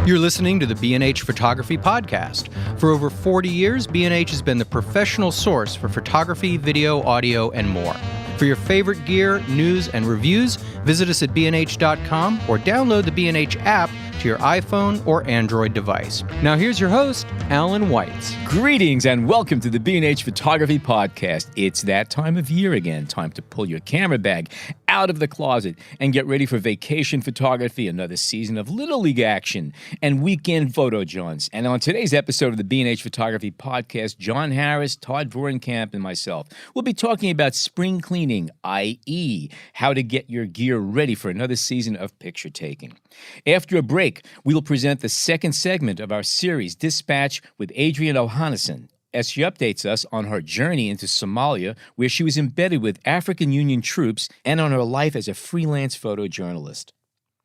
You're listening to the B&H Photography Podcast. For over 40 years, B&H has been the professional source for photography, video, audio, and more. For your favorite gear, news, and reviews, visit us at bnh.com or download the B&H app to your iPhone or Android device. Now here's your host, Alan Weitz. Greetings and welcome to the B&H Photography Podcast. It's that time of year again. Time to pull your camera bag out of the closet and get ready for vacation photography, another season of Little League action and weekend photo jaunts. And on today's episode of the B&H Photography Podcast, John Harris, Todd Vorenkamp, and myself will be talking about spring cleaning, i.e., how to get your gear ready for another season of picture taking. After a break, we will present the second segment of our series, Dispatch, with Adriane Ohanesian, as she updates us on her journey into Somalia, where she was embedded with African Union troops, and on her life as a freelance photojournalist.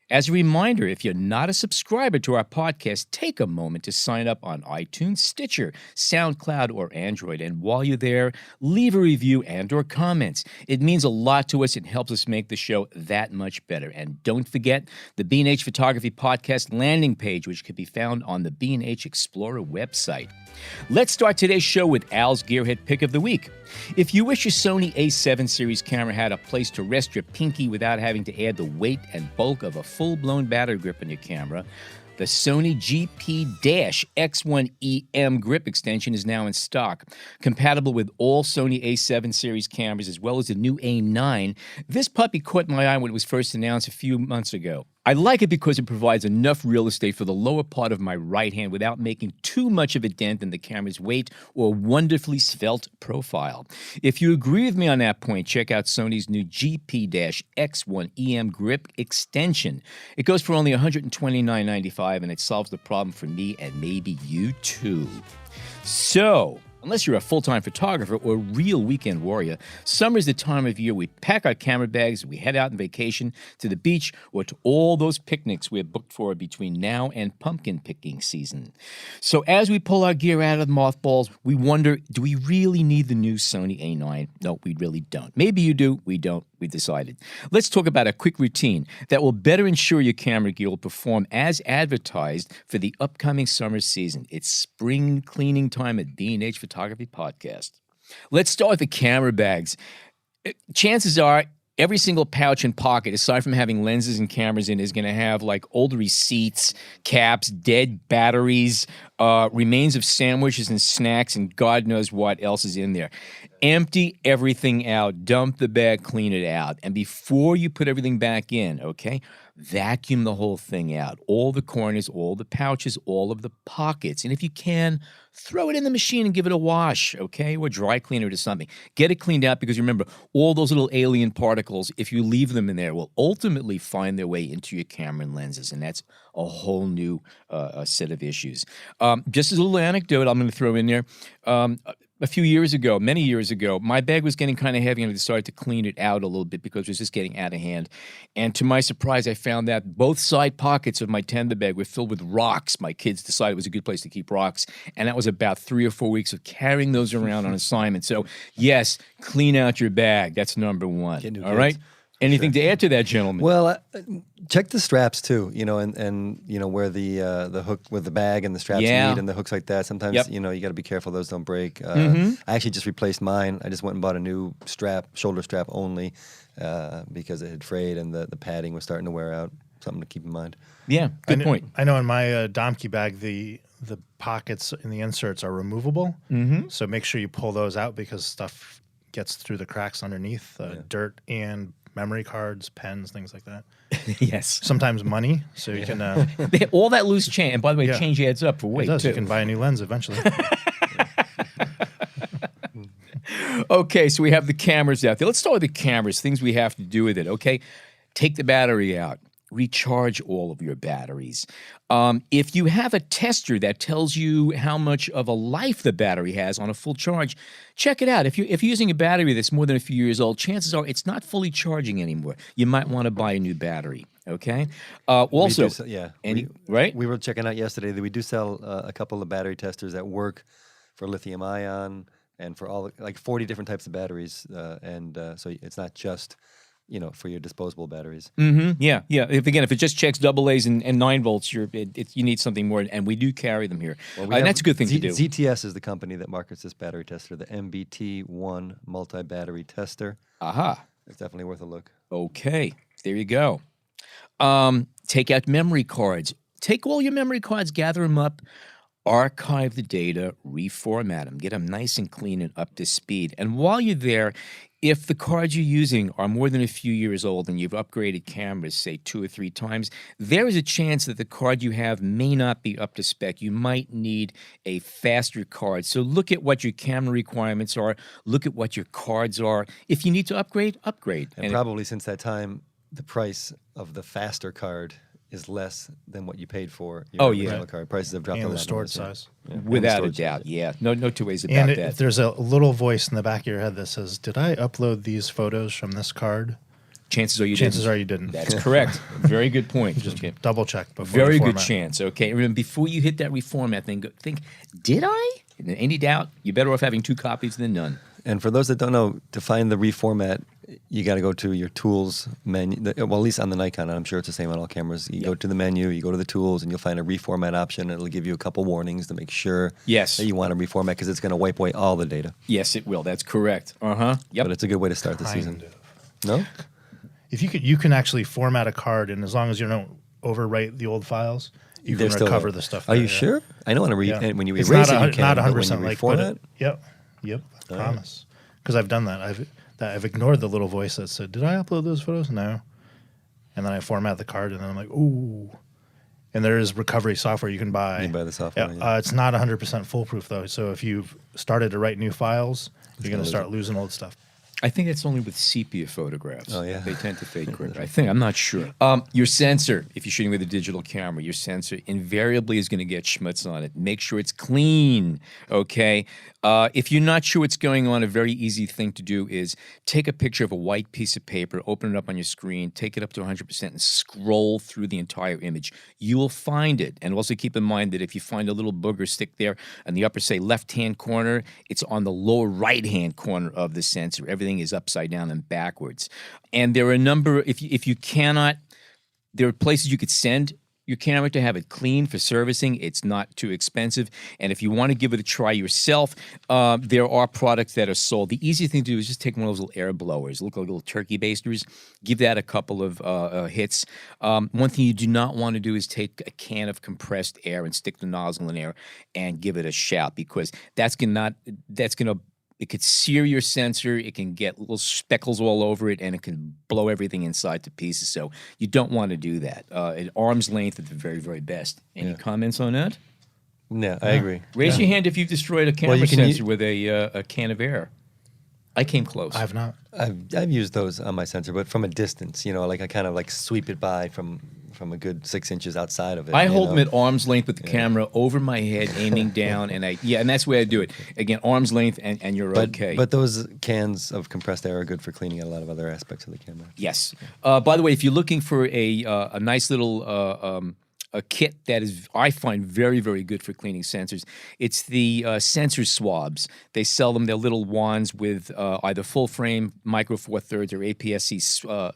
As a reminder, if you're not a subscriber to our podcast, take a moment to sign up on iTunes, Stitcher, SoundCloud, or Android. And while you're there, leave a review and or comments. It means a lot to us. It helps us make the show that much better. And don't forget the B&H Photography Podcast landing page, which can be found on the B&H Explorer website. Let's start today's show with Al's Gearhead Pick of the Week. If you wish your Sony A7 series camera had a place to rest your pinky without having to add the weight and bulk of a full-blown battery grip on your camera, the Sony GP-X1EM grip extension is now in stock. Compatible with all Sony A7 series cameras as well as the new A9, this puppy caught my eye when it was first announced a few months ago. I like it because it provides enough real estate for the lower part of my right hand without making too much of a dent in the camera's weight or wonderfully svelte profile. If you agree with me on that point, check out Sony's new GP-X1EM grip extension. It goes for only $129.95 and it solves the problem for me and maybe you too. So, unless you're a full-time photographer or real weekend warrior, summer's the time of year we pack our camera bags, we head out on vacation to the beach or to all those picnics we're booked for between now and pumpkin picking season. So as we pull our gear out of the mothballs, we wonder, do we really need the new Sony A9? No, we really don't. Maybe you do, we don't. We decided. Let's talk about a quick routine that will better ensure your camera gear will perform as advertised for the upcoming summer season. It's spring cleaning time at B&H Photography Podcast. Let's start with the camera bags. Chances are every single pouch and pocket, aside from having lenses and cameras in, is going to have like old receipts, caps, dead batteries, remains of sandwiches and snacks, and God knows what else is in there. Empty everything out. Dump the bag, clean it out. And before you put everything back in, okay, vacuum the whole thing out. All the corners, all the pouches, all of the pockets. And if you can, throw it in the machine and give it a wash, okay, or dry cleaner or something. Get it cleaned out because remember, all those little alien particles, if you leave them in there, will ultimately find their way into your camera and lenses. And that's a whole new set of issues. Just as a little anecdote I'm going to throw in there, a few years ago, many years ago, my bag was getting kind of heavy and I decided to clean it out a little bit because it was just getting out of hand. And to my surprise, I found that both side pockets of my tender bag were filled with rocks. My kids decided it was a good place to keep rocks. And that was about 3 or 4 weeks of carrying those around on assignment. So, yes, clean out your bag. That's number one. All right? Anything to add to that, gentlemen? Well, check the straps too, and you know where the hook with the bag and the straps meet and the hooks like that. Sometimes you got to be careful those don't break. I actually just replaced mine. I just went and bought a new strap, shoulder strap only, because it had frayed and the padding was starting to wear out. Something to keep in mind. Yeah, good point. I know in my Domke bag the pockets in the inserts are removable, so make sure you pull those out because stuff gets through the cracks underneath, dirt and memory cards, pens, things like that. Yes. Sometimes money, so you can... all that loose change. And by the way, change adds up for weight, it does. too. You can buy a new lens eventually. Okay, so we have the cameras out there. Let's start with the cameras, things we have to do with it, okay? Take the battery out. Recharge all of your batteries. If you have a tester that tells you how much of a life the battery has on a full charge, check it out. If you're using a battery that's more than a few years old, chances are it's not fully charging anymore. You might want to buy a new battery. Okay. Also, right? We were checking out yesterday that we do sell a couple of battery testers that work for lithium ion and for all like 40 different types of batteries, and so it's not just for your disposable batteries. Yeah. If it just checks AA's and 9 volts, you need something more, and we do carry them here. Well, And that's a good thing to do. ZTS is the company that markets this battery tester, the MBT1 multi-battery tester. Aha. It's definitely worth a look. Okay, there you go. Take out memory cards. Take all your memory cards, gather them up, archive the data, reformat them, get them nice and clean and up to speed. And while you're there, if the cards you're using are more than a few years old and you've upgraded cameras, say 2 or 3 times, there is a chance that the card you have may not be up to spec. You might need a faster card. So look at what your camera requirements are. Look at what your cards are. If you need to upgrade, upgrade. And probably since that time, the price of the faster card is less than what you paid for your original card. Prices have dropped a lot. And the storage size. Yeah. Without a doubt, No two ways about and that. If there's a little voice in the back of your head that says, did I upload these photos from this card? Chances are you didn't. That's correct. Very good point. Just double check before Very you good format. chance. Okay, remember, before you hit that reformat thing, think, did I? And any doubt, you're better off having 2 copies than none. And for those that don't know, to find the reformat, you got to go to your tools menu. Well, at least on the Nikon, and I'm sure it's the same on all cameras. You go to the menu, you go to the tools, and you'll find a reformat option. It'll give you a couple warnings to make sure that you want to reformat because it's going to wipe away all the data. Yes, it will. That's correct. Yep. But it's a good way to start the season. No? If you can actually format a card, and as long as you don't overwrite the old files, you can recover the stuff. Are you sure? I know when you it's erase not it, you can. not But 100% when you like reformat, Yep. I promise. Because I've done that. I've ignored the little voice that said, "Did I upload those photos?" No. And then I format the card, and then I'm like, "Ooh." And there is recovery software you can buy. You can buy the software. It's not 100% foolproof though. So if you've started to write new files, you're going to start losing old stuff. I think it's only with sepia photographs. Oh, yeah. They tend to fade quicker. I'm not sure. Your sensor, if you're shooting with a digital camera, your sensor invariably is going to get schmutz on it. Make sure it's clean, okay? If you're not sure what's going on, a very easy thing to do is take a picture of a white piece of paper, open it up on your screen, take it up to 100%, and scroll through the entire image. You will find it. And also keep in mind that if you find a little booger stick there in the upper, say, left-hand corner, it's on the lower right-hand corner of the sensor. Everything is upside down and backwards. And there are a number, if you cannot, there are places you could send your camera to have it clean for servicing. It's not too expensive. And if you want to give it a try yourself, there are products that are sold. The easiest thing to do is just take one of those little air blowers, look like little turkey basters, give that a couple of hits. One thing you do not want to do is take a can of compressed air and stick the nozzle in there and give it a shout, because it could sear your sensor, it can get little speckles all over it, and it can blow everything inside to pieces. So you don't want to do that. At arm's length at the very, very best. Any comments on that? Yeah, I agree. Raise your hand if you've destroyed a camera sensor with a can of air. I came close. I've not. I've used those on my sensor, but from a distance, like I kind of like sweep it by from a good 6 inches outside of it. I hold them at arm's length with the camera over my head, aiming down, and and that's the way I do it. Again, arm's length, and you're okay. But those cans of compressed air are good for cleaning out a lot of other aspects of the camera. Yes. By the way, if you're looking for a nice little a kit that is, I find, very, very good for cleaning sensors, it's the sensor swabs. They sell them, they're little wands with either full frame, micro four thirds, or APS-C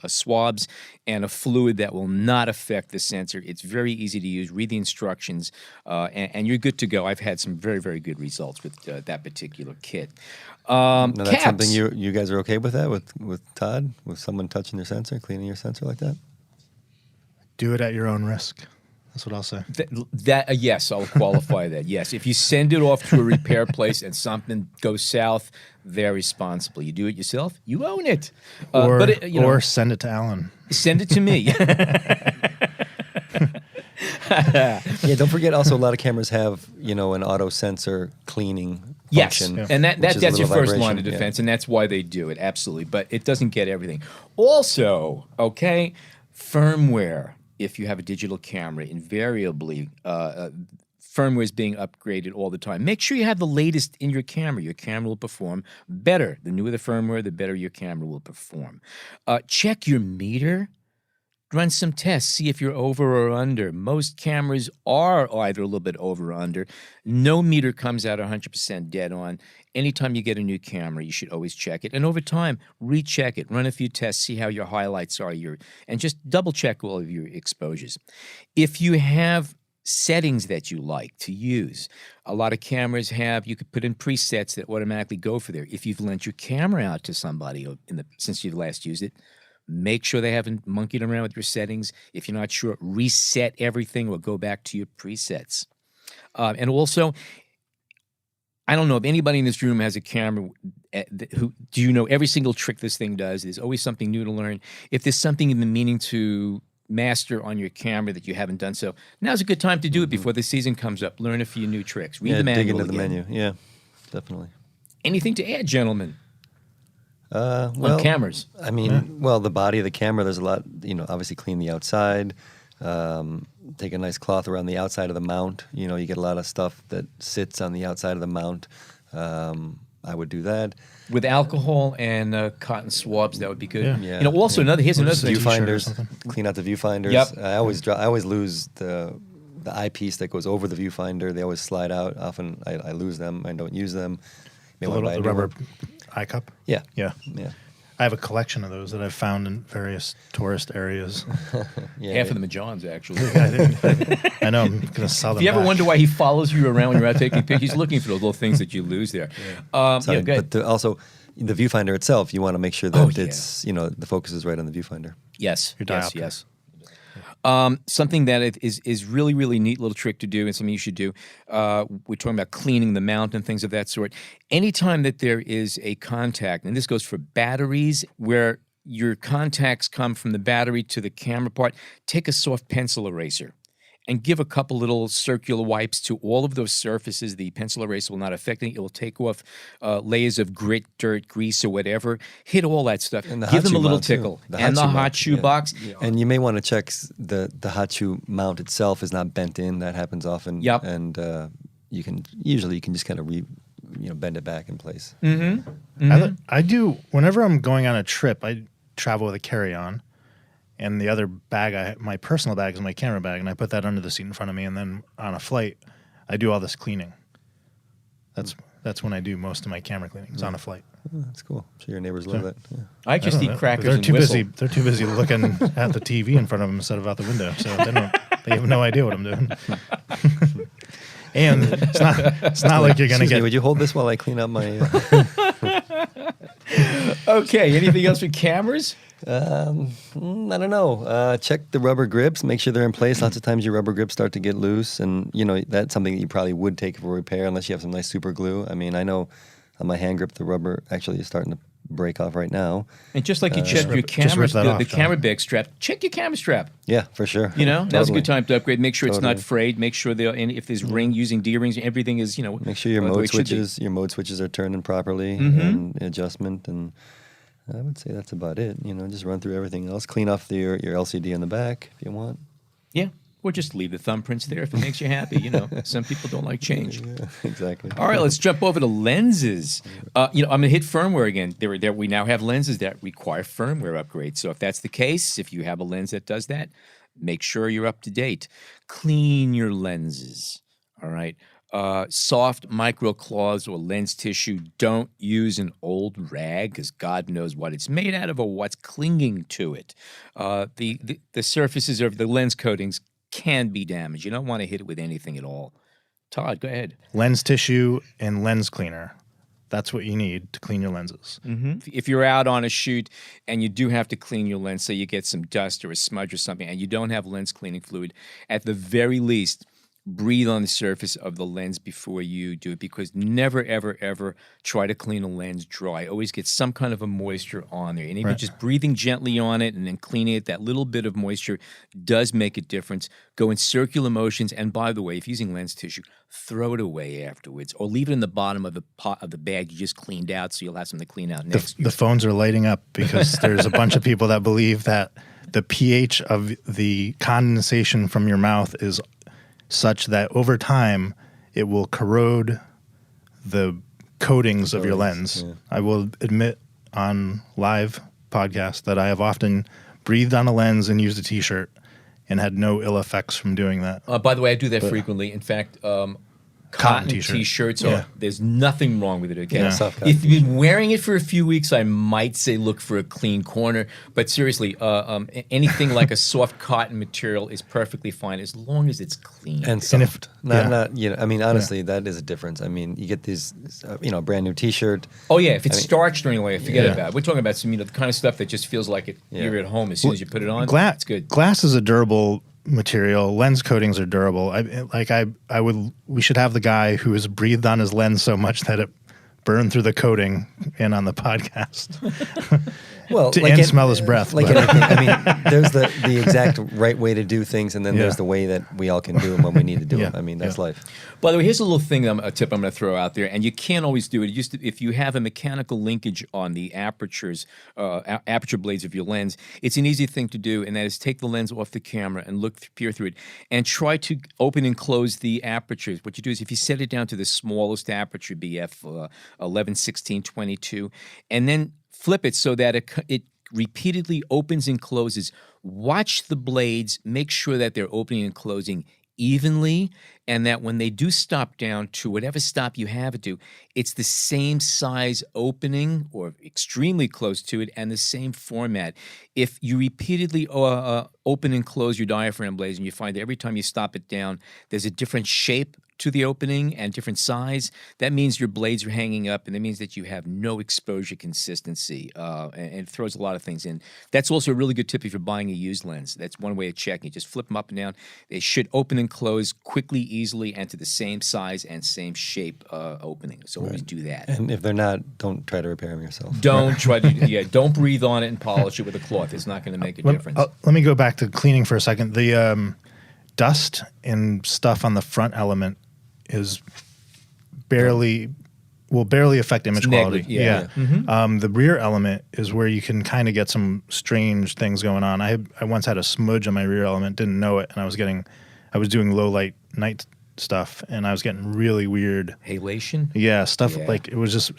swabs, and a fluid that will not affect the sensor. It's very easy to use. Read the instructions, and you're good to go. I've had some very, very good results with that particular kit. Now, that's something you guys are okay with that, with Todd, with someone touching your sensor, cleaning your sensor like that? Do it at your own risk. That's what I'll say. Yes, I'll qualify that. Yes, if you send it off to a repair place and something goes south, they're responsible. You do it yourself, you own it. Or send it to Alan. Send it to me. Yeah, don't forget also a lot of cameras have, an auto sensor cleaning function. Yes, and that's your first line of defense, and that's why they do it, absolutely. But it doesn't get everything. Also, firmware. If you have a digital camera, invariably firmware is being upgraded all the time. Make sure you have the latest in your camera. Your camera will perform better. The newer the firmware, the better your camera will perform. Check your meter run some tests, see if you're over or under. Most cameras are either a little bit over or under. No meter comes out 100% dead on. Anytime you get a new camera, you should always check it. And over time, recheck it. Run a few tests, see how your highlights are, and just double check all of your exposures. If you have settings that you like to use, a lot of cameras you could put in presets that automatically go for there. If you've lent your camera out to somebody since you've last used it, make sure they haven't monkeyed around with your settings. If you're not sure, reset everything or go back to your presets. And also, I don't know if anybody in this room has a camera do you know every single trick this thing does? There's always something new to learn. If there's something you've been meaning to master on your camera that you haven't done so, now's a good time to do it before the season comes up. Learn a few new tricks. Read the manual. Dig into the again. menu. Yeah, definitely. Anything to add, gentlemen? Well, on cameras. I mean, well, the body of the camera, there's a lot, obviously clean the outside, take a nice cloth around the outside of the mount. You get a lot of stuff that sits on the outside of the mount. I would do that. With alcohol and cotton swabs, that would be good. Yeah. Also here's another thing. Viewfinders, clean out the viewfinders. Yep. I always lose the eyepiece that goes over the viewfinder. They always slide out. Often I lose them. I don't use them. The rubber eye cup? Yeah. Yeah. Yeah. I have a collection of those that I've found in various tourist areas. Half of them are John's, actually. I know. I'm going to sell them If you ever back. wonder why he follows you around when you're out taking pictures, he's looking for those little things that you lose there. Sorry, go ahead. but also, the viewfinder itself, you want to make sure that it's, the focus is right on the viewfinder. Yes. Your Yes. diopter. Yes. Something that is really, really neat little trick to do and something you should do. We're talking about cleaning the mount and things of that sort. Anytime that there is a contact, and this goes for batteries, where your contacts come from the battery to the camera part, take a soft pencil eraser and give a couple little circular wipes to all of those surfaces. The pencil eraser will not affect it. It will take off layers of grit, dirt, grease, or whatever. Hit all that stuff. And the give hot them a shoe little mount, too. tickle. The And hot the shoe hot mount, shoe yeah. box. And you may want to check the hot shoe mount itself is not bent in. That happens often. Yep. And you can just kind of bend it back in place. I do, whenever I'm going on a trip, I travel with a carry-on. And the other bag, my personal bag is my camera bag, and I put that under the seat in front of me. And then on a flight, I do all this cleaning. That's when I do most of my camera cleaning. It's on a flight. Oh, that's cool. I'm sure your neighbors love that. Yeah. I just don't eat know. crackers They're and too whistle. busy. They're too busy looking at the TV in front of them instead of out the window. So they have no idea what I'm doing. And it's not like you're gonna Excuse me, get. would you hold this while I clean up my? Okay, anything else with cameras? I don't know. Check the rubber grips. Make sure they're in place. Lots of times your rubber grips start to get loose, and that's something that you probably would take for repair unless you have some nice super glue. I mean, I know on my hand grip the rubber actually is starting to break off right now. And just like you check your rip cameras, that off, the John. camera bag strap, check your camera strap. Yeah, for sure. Now's a good time to upgrade. Make sure it's not Totally. frayed. Make sure if there's using D rings, everything is Make sure your the way mode it should be. switches are turning properly and adjustment, and I would say that's about it. Just run through everything else. Clean off your LCD in the back if you want. Yeah, or just leave the thumbprints there if it makes you happy. Some people don't like change. Yeah, exactly. All right, let's jump over to lenses. I'm going to hit firmware again. We now have lenses that require firmware upgrades. So if that's the case, if you have a lens that does that, make sure you're up to date. Clean your lenses. All right. Soft microcloths or lens tissue. Don't use an old rag because God knows what it's made out of or what's clinging to it. The surfaces of the lens coatings can be damaged. You don't want to hit it with anything at all. Todd, go ahead. Lens tissue and lens cleaner. That's what you need to clean your lenses. If you're out on a shoot and you do have to clean your lens, say you get some dust or a smudge or something, and you don't have lens cleaning fluid, at the very least, breathe on the surface of the lens before you do it, because never, ever, ever try to clean a lens dry. Always get some kind of a moisture on there. And even just breathing gently on it and then cleaning it, that little bit of moisture does make a difference. Go in circular motions. And by the way, if using lens tissue, throw it away afterwards or leave it in the bottom of the pot of the bag you just cleaned out so you'll have something to clean out next. The phones are lighting up because there's a bunch of people that believe that the pH of the condensation from your mouth is such that over time it will corrode the coatings of your lens. Yeah. I will admit on live podcasts that I have often breathed on a lens and used a T-shirt and had no ill effects from doing that. By the way, I do that frequently. In fact, cotton T-shirts, there's nothing wrong with it, okay? Yeah. If you've been wearing it for a few weeks, I might say look for a clean corner. But seriously, anything like a soft cotton material is perfectly fine as long as it's clean. And soft. I mean, honestly, that is a difference. I mean, you get these, a brand new T-shirt. Oh, yeah, if it's starched or anything, forget about it. We're talking about some, the kind of stuff that just feels like you're at home as soon as you put it on. It's good. Glass is a durable material. Lens coatings are durable. We should have the guy who has breathed on his lens so much that it burned through the coating in on the podcast. Well, and smell his breath. Like anything. I mean, there's the exact right way to do things, and then there's the way that we all can do them when we need to do them. I mean, that's life. By the way, here's a little thing, a tip I'm going to throw out there, and you can't always do it. If you have a mechanical linkage on the apertures, aperture blades of your lens, it's an easy thing to do, and that is take the lens off the camera and peer through it, and try to open and close the apertures. What you do is if you set it down to the smallest aperture, BF 11, 16, 22, and then flip it so that it repeatedly opens and closes. Watch the blades. Make sure that they're opening and closing evenly, and that when they do stop down to whatever stop you have it to, it's the same size opening or extremely close to it and the same format. If you repeatedly open and close your diaphragm blades and you find that every time you stop it down, there's a different shape to the opening and different size, that means your blades are hanging up, and that means that you have no exposure consistency, and it throws a lot of things in. That's also a really good tip if you're buying a used lens. That's one way of checking. You just flip them up and down. They should open and close quickly, easily, and to the same size and same shape opening. So always do that. And if they're not, don't try to repair them yourself. Don't try to, don't breathe on it and polish it with a cloth. It's not going to make a difference. Let me go back to cleaning for a second. The dust and stuff on the front element is barely affect image quality. Mm-hmm. The rear element is where you can kind of get some strange things going on. I once had a smudge on my rear element, didn't know it, and I was doing low light night stuff, and I was getting really weird halation. Like it was just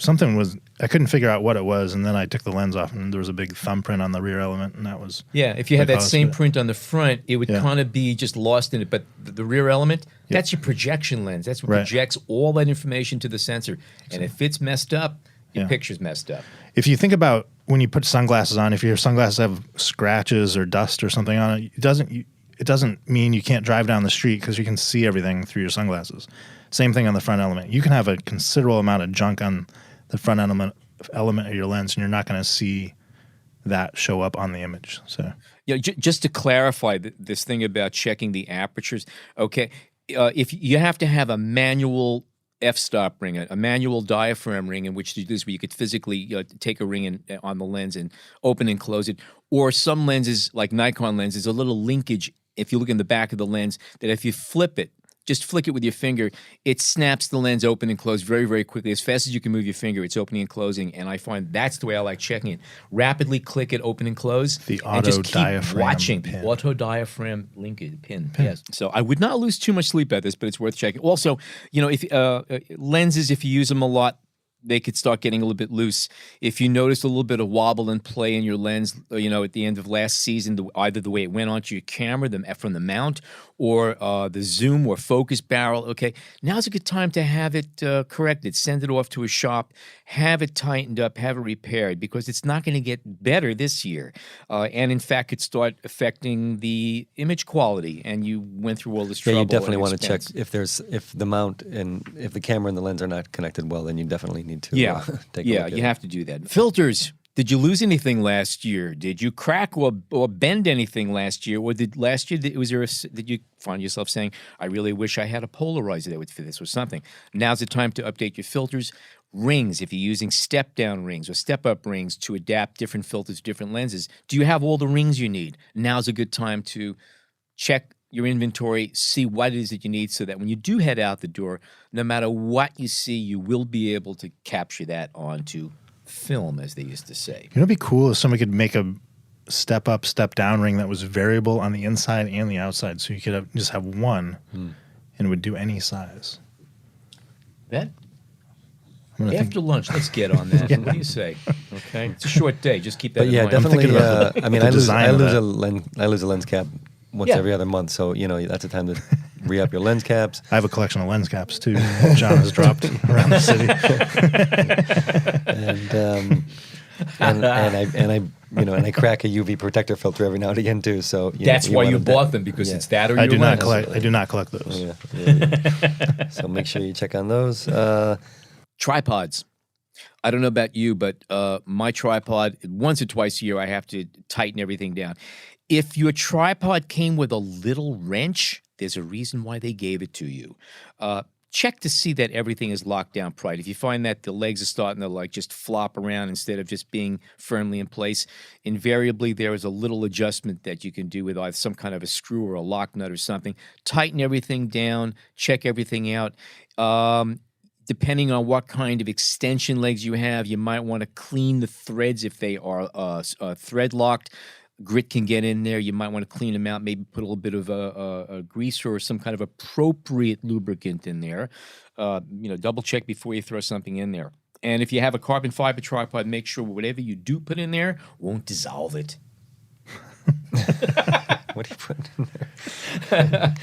I couldn't figure out what it was, and then I took the lens off, and there was a big thumbprint on the rear element, and that was if you had that same print on the front, it would kind of be just lost in it. But the rear element, that's your projection lens. That's what projects all that information to the sensor, and if it's messed up, your picture's messed up. If you think about when you put sunglasses on, if your sunglasses have scratches or dust or something on it, it doesn't mean you can't drive down the street because you can see everything through your sunglasses. Same thing on the front element. You can have a considerable amount of junk on the front element of your lens, and you're not going to see that show up on the image. So, just to clarify this thing about checking the apertures, okay, if you have to have a manual f-stop ring, a manual diaphragm ring in which to do this, where you could physically take a ring on the lens and open and close it, or some lenses like Nikon lenses, a little linkage. If you look in the back of the lens, that if you flip it, just flick it with your finger, it snaps the lens open and close very, very quickly. As fast as you can move your finger, it's opening and closing, and I find that's the way I like checking it. Rapidly click it, open and close, and just keep watching. The auto diaphragm linkage pin. Yes. So I would not lose too much sleep at this, but it's worth checking. Also, if lenses, if you use them a lot, they could start getting a little bit loose. If you notice a little bit of wobble and play in your lens, at the end of last season, either the way it went onto your camera, from the mount, or the zoom or focus barrel, okay, now's a good time to have it corrected. Send it off to a shop, have it tightened up, have it repaired, because it's not going to get better this year. And in fact, could start affecting the image quality, and you went through all this trouble. You definitely want to check if the mount and if the camera and the lens are not connected well, then you definitely need to take a look at it. You have to do that. Filters. Did you lose anything last year? Did you crack or bend anything last year? Or did you find yourself saying, I really wish I had a polarizer that would fit this or something? Now's the time to update your filters. Rings, if you're using step-down rings or step-up rings to adapt different filters to different lenses, do you have all the rings you need? Now's a good time to check your inventory, see what it is that you need, so that when you do head out the door, no matter what you see, you will be able to capture that onto film, as they used to say. It'd be cool if somebody could make a step up, step down ring that was variable on the inside and the outside, so you could just have one and it would do any size. That After lunch, let's get on that. What do you say? Okay, it's a short day. Just keep that But in yeah, mind. definitely. I mean, I lose design I lose a lens cap once every other month. So that's a time to re-up your lens caps. I have a collection of lens caps too. John has dropped around the city. and I crack a UV protector filter every now and again too. So that's why you bought them, because it's that or I your lens. I do not collect those. So make sure you check on those. Tripods. I don't know about you, but my tripod, once or twice a year, I have to tighten everything down. If your tripod came with a little wrench, there's a reason why they gave it to you. Check to see that everything is locked down right. If you find that the legs are starting to just flop around instead of just being firmly in place, invariably there is a little adjustment that you can do with either some kind of a screw or a lock nut or something. Tighten everything down, check everything out. Depending on what kind of extension legs you have, you might want to clean the threads if they are thread locked. Grit can get in there. You might want to clean them out, maybe put a little bit of a grease or some kind of appropriate lubricant in there. Double check before you throw something in there. And if you have a carbon fiber tripod, make sure whatever you do put in there won't dissolve it. What do you put in there?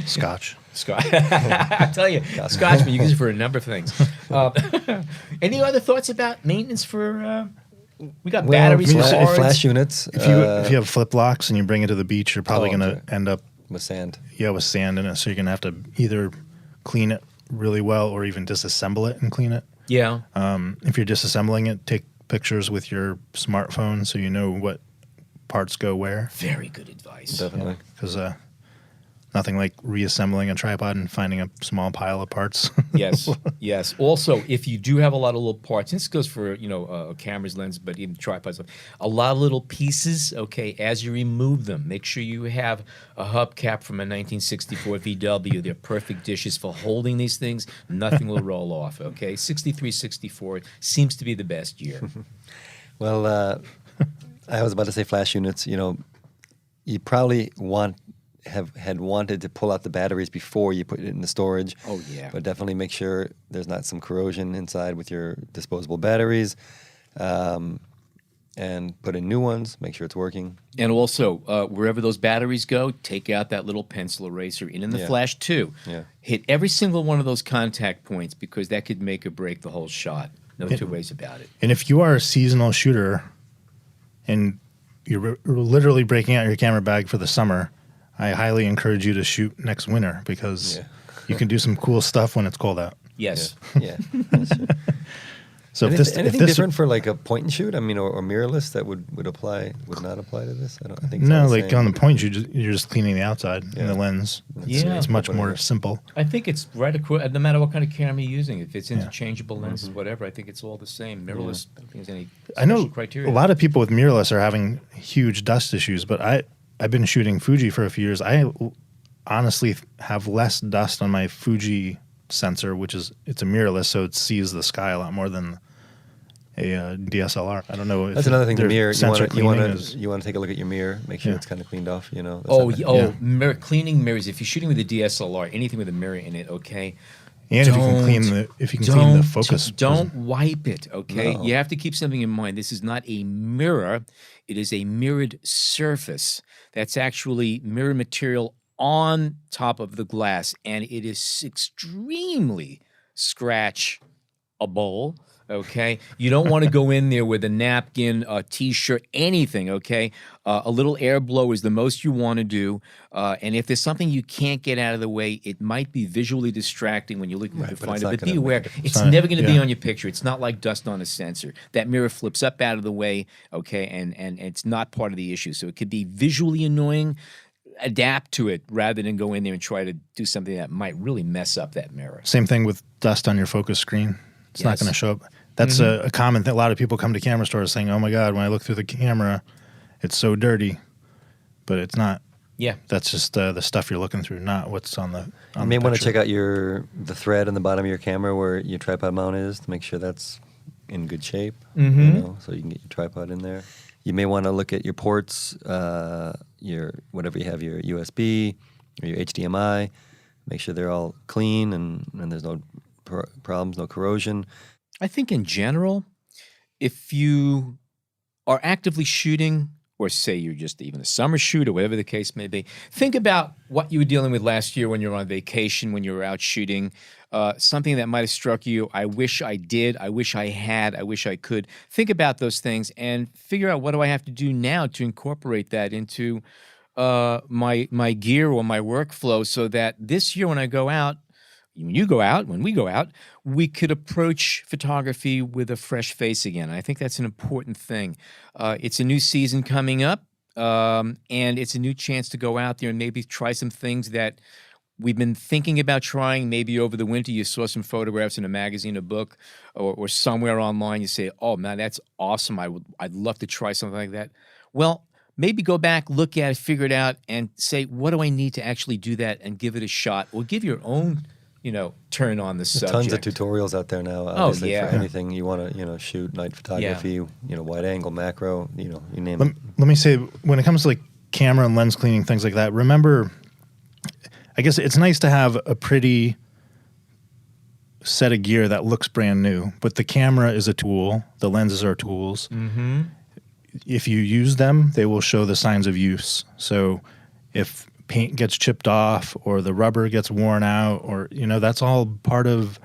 Scotch. I tell you, Scotch, you use it for a number of things. Any other thoughts about maintenance for... we got batteries, flash units. If you have flip locks and you bring it to the beach, you're probably going to end up with sand. Yeah, with sand in it. So you're going to have to either clean it really well or even disassemble it and clean it. Yeah. If you're disassembling it, take pictures with your smartphone so you know what parts go where. Very good advice. Definitely. Because nothing like reassembling a tripod and finding a small pile of parts. Yes. Also, if you do have a lot of little parts, this goes for cameras, lens, but even tripods, a lot of little pieces. Okay, as you remove them, make sure you have a hubcap from a 1964 VW. They're perfect dishes for holding these things. Nothing will roll off. Okay, 63, 64 seems to be the best year. Well, I was about to say flash units. You probably had wanted to pull out the batteries before you put it in the storage. Oh, yeah. But definitely make sure there's not some corrosion inside with your disposable batteries. And put in new ones, make sure it's working. And also, wherever those batteries go, take out that little pencil eraser in the flash too. Yeah. Hit every single one of those contact points, because that could make or break the whole shot. No two ways about it. And if you are a seasonal shooter and you're literally breaking out your camera bag for the summer, I highly encourage you to shoot next winter, because you can do some cool stuff when it's cold out. Yes. Yeah. That's true. So anything different for like a point and shoot? I mean, or mirrorless that would not apply to this? I think no, like on the point, you're just cleaning the outside and the lens. It's much more simple. I think it's right across, no matter what kind of camera you're using. If it's interchangeable lenses, whatever, I think it's all the same. Mirrorless, I don't think there's any special criteria. A lot of people with mirrorless are having huge dust issues, but I've been shooting Fuji for a few years. I honestly have less dust on my Fuji sensor, it's a mirrorless, so it sees the sky a lot more than a DSLR. I don't know. If that's another thing. The mirror. You want to take a look at your mirror, make sure it's kind of cleaned off. Mirror, cleaning mirrors. If you're shooting with a DSLR, anything with a mirror in it, okay. And if you can clean the focus, don't wipe it. Okay, No. You have to keep something in mind. This is not a mirror; it is a mirrored surface. That's actually mirror material on top of the glass, and it is extremely scratchable. Okay, you don't want to go in there with a napkin, a T-shirt, anything. Okay, a little air blow is the most you want to do. And if there's something you can't get out of the way, it might be visually distracting when you're looking to find it. But be aware, it's never going to be on your picture. It's not like dust on a sensor. That mirror flips up out of the way. Okay, and it's not part of the issue. So it could be visually annoying. Adapt to it rather than go in there and try to do something that might really mess up that mirror. Same thing with dust on your focus screen. It's not going to show up. That's a common thing. A lot of people come to camera stores saying, "Oh my God, when I look through the camera, it's so dirty," but it's not. Yeah, that's just the stuff you're looking through, not what's on the. You may want to check out the thread on the bottom of your camera where your tripod mount is to make sure that's in good shape. So you can get your tripod in there. You may want to look at your ports, your whatever you have, your USB or your HDMI. Make sure they're all clean and there's no problems, no corrosion. I think in general, if you are actively shooting, or say you're just even a summer shoot or whatever the case may be, think about what you were dealing with last year when you were on vacation, when you were out shooting, something that might have struck you. I wish I did. I wish I had. I wish I could. Think about those things and figure out, what do I have to do now to incorporate that into my gear or my workflow, so that this year when I go out, when we go out, we could approach photography with a fresh face again. I think that's an important thing. It's a new season coming up, and it's a new chance to go out there and maybe try some things that we've been thinking about trying. Maybe over the winter you saw some photographs in a magazine, a book, or somewhere online. You say, oh man, that's awesome. I'd love to try something like that. Well, maybe go back, look at it, figure it out, and say, what do I need to actually do that, and give it a shot, or give your own turn on the subject. Tons of tutorials out there now, obviously, yeah. for anything you want to, shoot, night photography, wide angle, macro, you name it. Let me say, when it comes to like camera and lens cleaning, things like that, remember, I guess it's nice to have a pretty set of gear that looks brand new, but the camera is a tool, the lenses are tools. Mm-hmm. If you use them, they will show the signs of use. So if paint gets chipped off or the rubber gets worn out, or that's all part of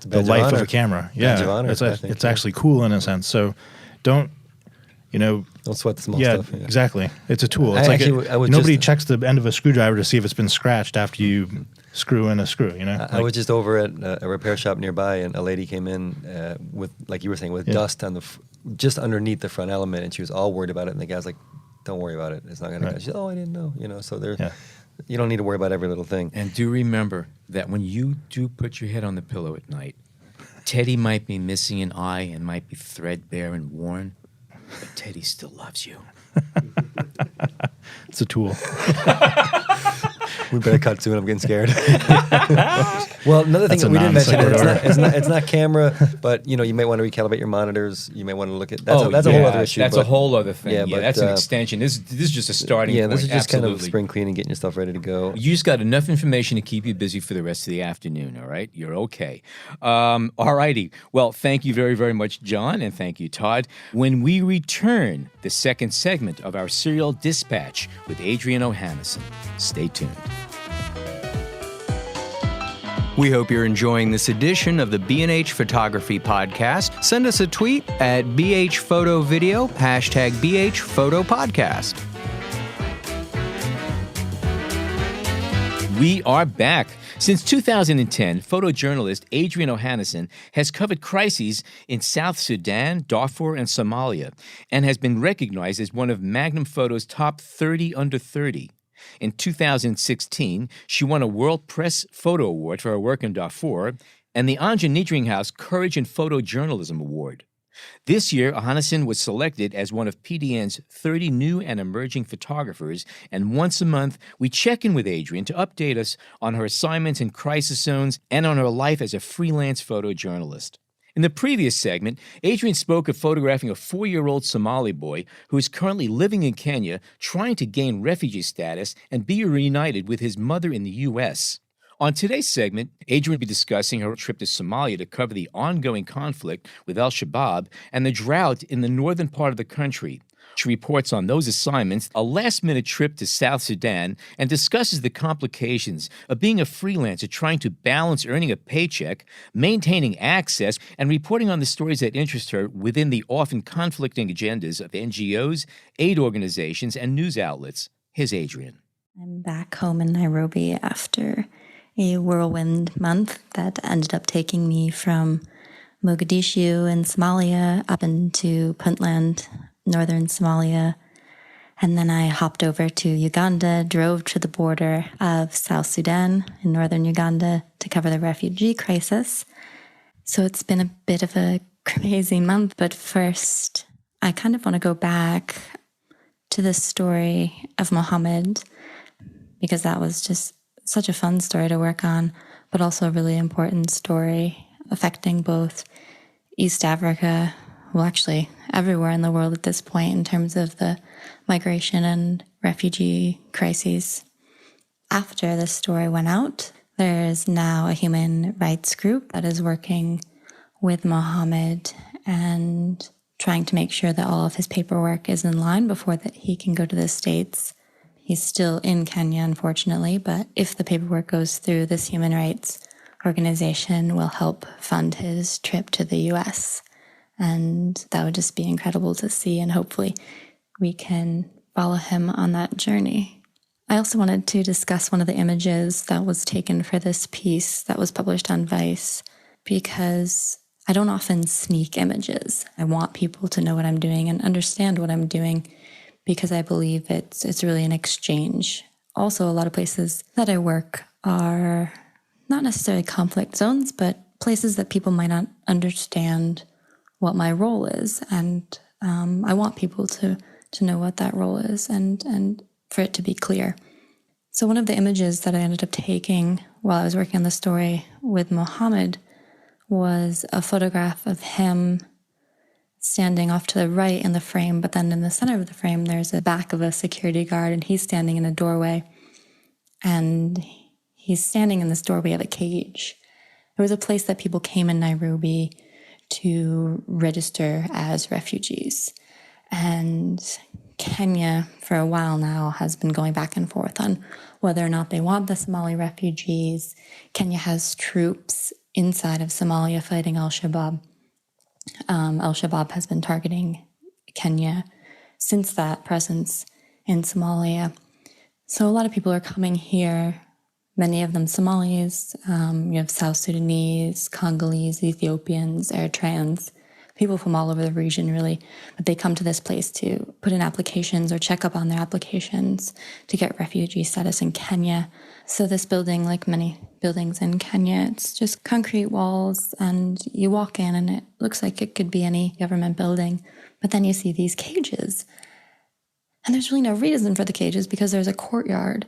the life of a camera. Yeah, it's actually cool in a sense. So don't sweat the small stuff. Yeah, exactly. It's a tool. It's nobody checks the end of a screwdriver to see if it's been scratched after you screw in a screw. I was just over at a repair shop nearby, and a lady came in with, like you were saying, with dust on just underneath the front element, and she was all worried about it. And the guy's like, "Don't worry about it. It's not going to." She said, "Oh, I didn't know." So there. Yeah. You don't need to worry about every little thing. And do remember that when you do put your head on the pillow at night, Teddy might be missing an eye and might be threadbare and worn, but Teddy still loves you. It's a tool. We better cut soon. I'm getting scared. Well, another thing that we didn't mention, it's not camera, but you might want to recalibrate your monitors. You may want to look at that's a whole other issue. That's a whole other thing. Yeah, that's an extension. This is just a starting point. Yeah, this is just kind of spring cleaning, getting your stuff ready to go. You just got enough information to keep you busy for the rest of the afternoon. All right, you're okay. All righty. Well, thank you very, very much, John, and thank you, Todd. When we return, the second segment of our Serial Dispatch with Adriane Ohanesian. Stay tuned. We hope you're enjoying this edition of the B&H Photography Podcast. Send us a tweet at BHPhotoVideo, #BHPhotoPodcast. We are back. Since 2010, photojournalist Adriane Ohanesian has covered crises in South Sudan, Darfur, and Somalia, and has been recognized as one of Magnum Photo's top 30 under 30. In 2016, she won a World Press Photo Award for her work in Darfur and the Anja Niedringhaus Courage in Photojournalism Award. This year, Ohanesian was selected as one of PDN's 30 new and emerging photographers, and once a month, we check in with Adriane to update us on her assignments in crisis zones and on her life as a freelance photojournalist. In the previous segment, Adriane spoke of photographing a 4-year-old Somali boy who is currently living in Kenya, trying to gain refugee status and be reunited with his mother in the U.S. On today's segment, Adriane will be discussing her trip to Somalia to cover the ongoing conflict with al-Shabaab and the drought in the northern part of the country. She reports on those assignments, a last-minute trip to South Sudan, and discusses the complications of being a freelancer trying to balance earning a paycheck, maintaining access, and reporting on the stories that interest her within the often conflicting agendas of NGOs, aid organizations, and news outlets. Here's Adriane. I'm back home in Nairobi after a whirlwind month that ended up taking me from Mogadishu in Somalia up into Puntland, northern Somalia, and then I hopped over to Uganda, drove to the border of South Sudan in northern Uganda to cover the refugee crisis. So it's been a bit of a crazy month, but first I kind of want to go back to the story of Mohammed, because that was just such a fun story to work on, but also a really important story affecting both East Africa, well, actually everywhere in the world at this point in terms of the migration and refugee crises. After this story went out, there is now a human rights group that is working with Mohammed and trying to make sure that all of his paperwork is in line before that he can go to the States. He's still in Kenya, unfortunately, but if the paperwork goes through, this human rights organization will help fund his trip to the US. And that would just be incredible to see, and hopefully we can follow him on that journey. I also wanted to discuss one of the images that was taken for this piece that was published on Vice, because I don't often sneak images. I want people to know what I'm doing and understand what I'm doing, because I believe it's really an exchange. Also, a lot of places that I work are not necessarily conflict zones, but places that people might not understand what my role is. And I want people to know what that role is and for it to be clear. So one of the images that I ended up taking while I was working on the story with Mohammed was a photograph of him standing off to the right in the frame, but then in the center of the frame, there's a back of a security guard, and he's standing in a doorway. And he's standing in this doorway of a cage. It was a place that people came in Nairobi to register as refugees. And Kenya, for a while now, has been going back and forth on whether or not they want the Somali refugees. Kenya has troops inside of Somalia fighting al-Shabaab. Al-Shabaab has been targeting Kenya since that presence in Somalia. So a lot of people are coming here, many of them Somalis. You have South Sudanese, Congolese, Ethiopians, Eritreans, people from all over the region, really. But they come to this place to put in applications or check up on their applications to get refugee status in Kenya. So this building, like many buildings in Kenya, it's just concrete walls, and you walk in and it looks like it could be any government building. But then you see these cages. And there's really no reason for the cages, because there's a courtyard.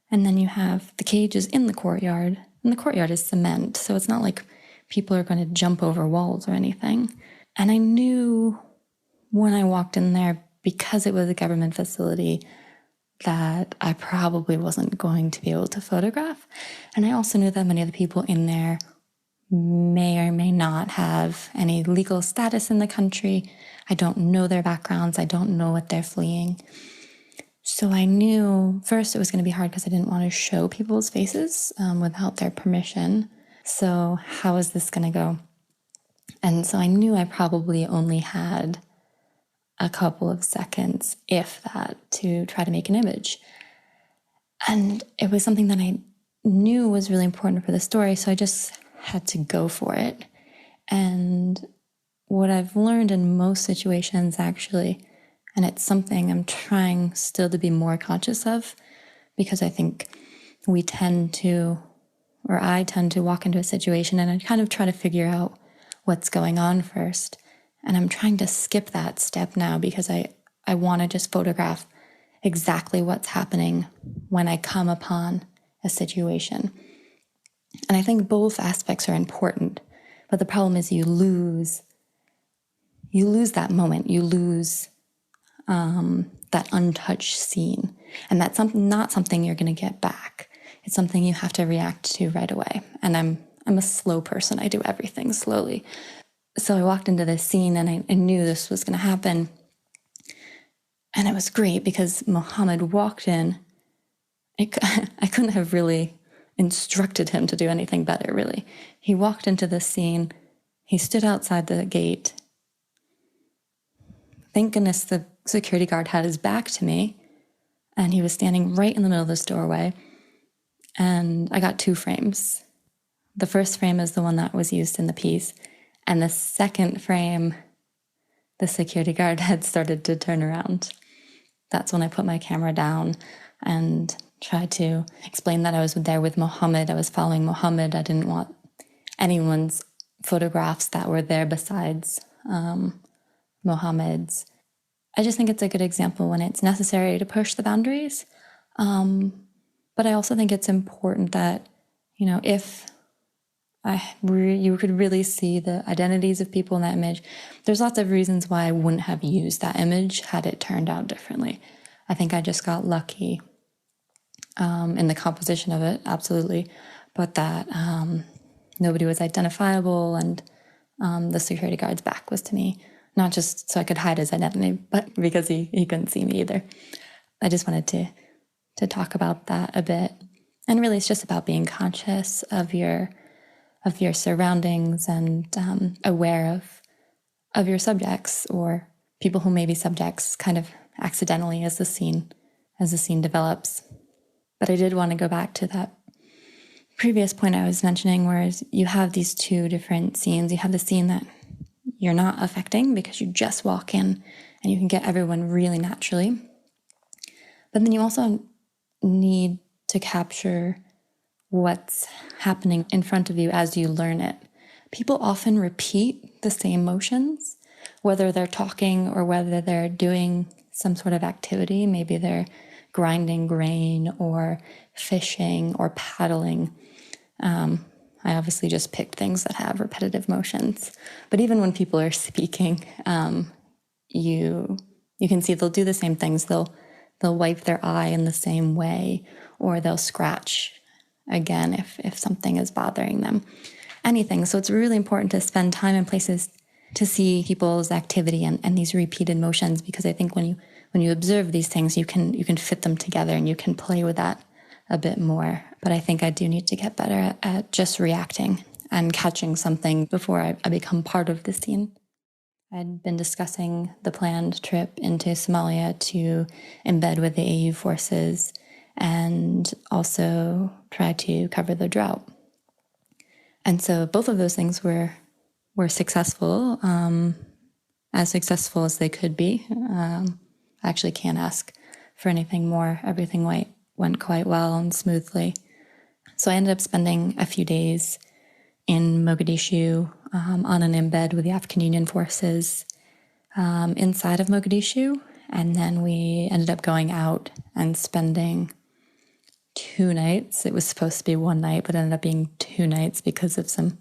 And then you have the cages in the courtyard. And the courtyard is cement, so it's not like people are going to jump over walls or anything. And I knew when I walked in there, because it was a government facility, that I probably wasn't going to be able to photograph. And I also knew that many of the people in there may or may not have any legal status in the country. I don't know their backgrounds. I don't know what they're fleeing. So I knew first it was going to be hard because I didn't want to show people's faces without their permission. So how is this going to go? And so I knew I probably only had a couple of seconds, if that, to try to make an image. And it was something that I knew was really important for the story, so I just had to go for it. And what I've learned in most situations, actually, and it's something I'm trying still to be more conscious of, because I think I tend to walk into a situation and I kind of try to figure out what's going on first. And I'm trying to skip that step now, because I want to just photograph exactly what's happening when I come upon a situation. And I think both aspects are important, but the problem is you lose that moment. You lose that untouched scene. And that's not something you're going to get back. It's something you have to react to right away. And I'm a slow person. I do everything slowly. So I walked into this scene and I knew this was going to happen. And it was great because Mohammed walked in. I couldn't have really instructed him to do anything better, really. He walked into the scene. He stood outside the gate. Thank goodness the security guard had his back to me, and he was standing right in the middle of this doorway. And I got 2 frames. The first frame is the one that was used in the piece, and the second frame, the security guard had started to turn around. That's when I put my camera down and tried to explain that I was there with Mohammed. I was following Mohammed. I didn't want anyone's photographs that were there besides Mohammed's. I just think it's a good example when it's necessary to push the boundaries. But I also think it's important that, if you could really see the identities of people in that image, there's lots of reasons why I wouldn't have used that image had it turned out differently. I think I just got lucky in the composition of it, absolutely, but that nobody was identifiable, and the security guard's back was to me, not just so I could hide his identity, but because he couldn't see me either. I just wanted to talk about that a bit. And really, it's just about being conscious of your surroundings and aware of your subjects or people who may be subjects kind of accidentally as the scene develops. But I did want to go back to that previous point I was mentioning, where you have these two different scenes. You have the scene that you're not affecting because you just walk in and you can get everyone really naturally. But then you also need to capture what's happening in front of you as you learn it. People often repeat the same motions, whether they're talking or whether they're doing some sort of activity. Maybe they're grinding grain or fishing or paddling. I obviously just picked things that have repetitive motions. But even when people are speaking, you can see they'll do the same things. They'll wipe their eye in the same way, or they'll scratch again if something is bothering them. Anything. So it's really important to spend time in places to see people's activity and these repeated motions, because I think when you observe these things, you can fit them together and you can play with that a bit more. But I think I do need to get better at just reacting and catching something before I become part of the scene. I'd been discussing the planned trip into Somalia to embed with the AU forces and also try to cover the drought. And so both of those things were successful, as successful as they could be. I actually can't ask for anything more. Everything went quite well and smoothly. So I ended up spending a few days in Mogadishu on an embed with the African Union forces inside of Mogadishu. And then we ended up going out and spending 2 nights. It was supposed to be 1 night, but ended up being 2 nights because of some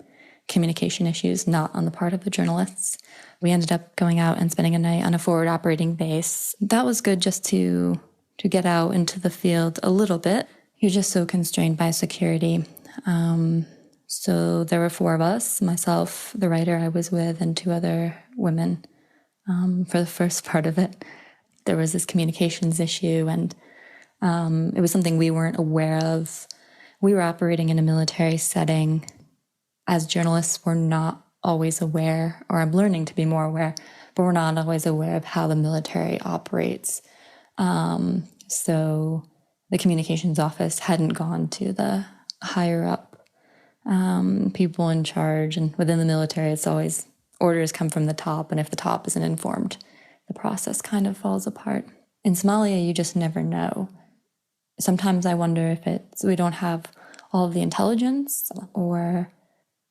communication issues, not on the part of the journalists. We ended up going out and spending a night on a forward operating base. That was good just to get out into the field a little bit. You're just so constrained by security. So there were 4 of us, myself, the writer I was with, and 2 other women for the first part of it. There was this communications issue, and it was something we weren't aware of. We were operating in a military setting. As journalists, we're not always aware, or I'm learning to be more aware, but we're not always aware of how the military operates. So the communications office hadn't gone to the higher up people in charge. And within the military, it's always orders come from the top. And if the top isn't informed, the process kind of falls apart. In Somalia, you just never know. Sometimes I wonder if we don't have all of the intelligence, or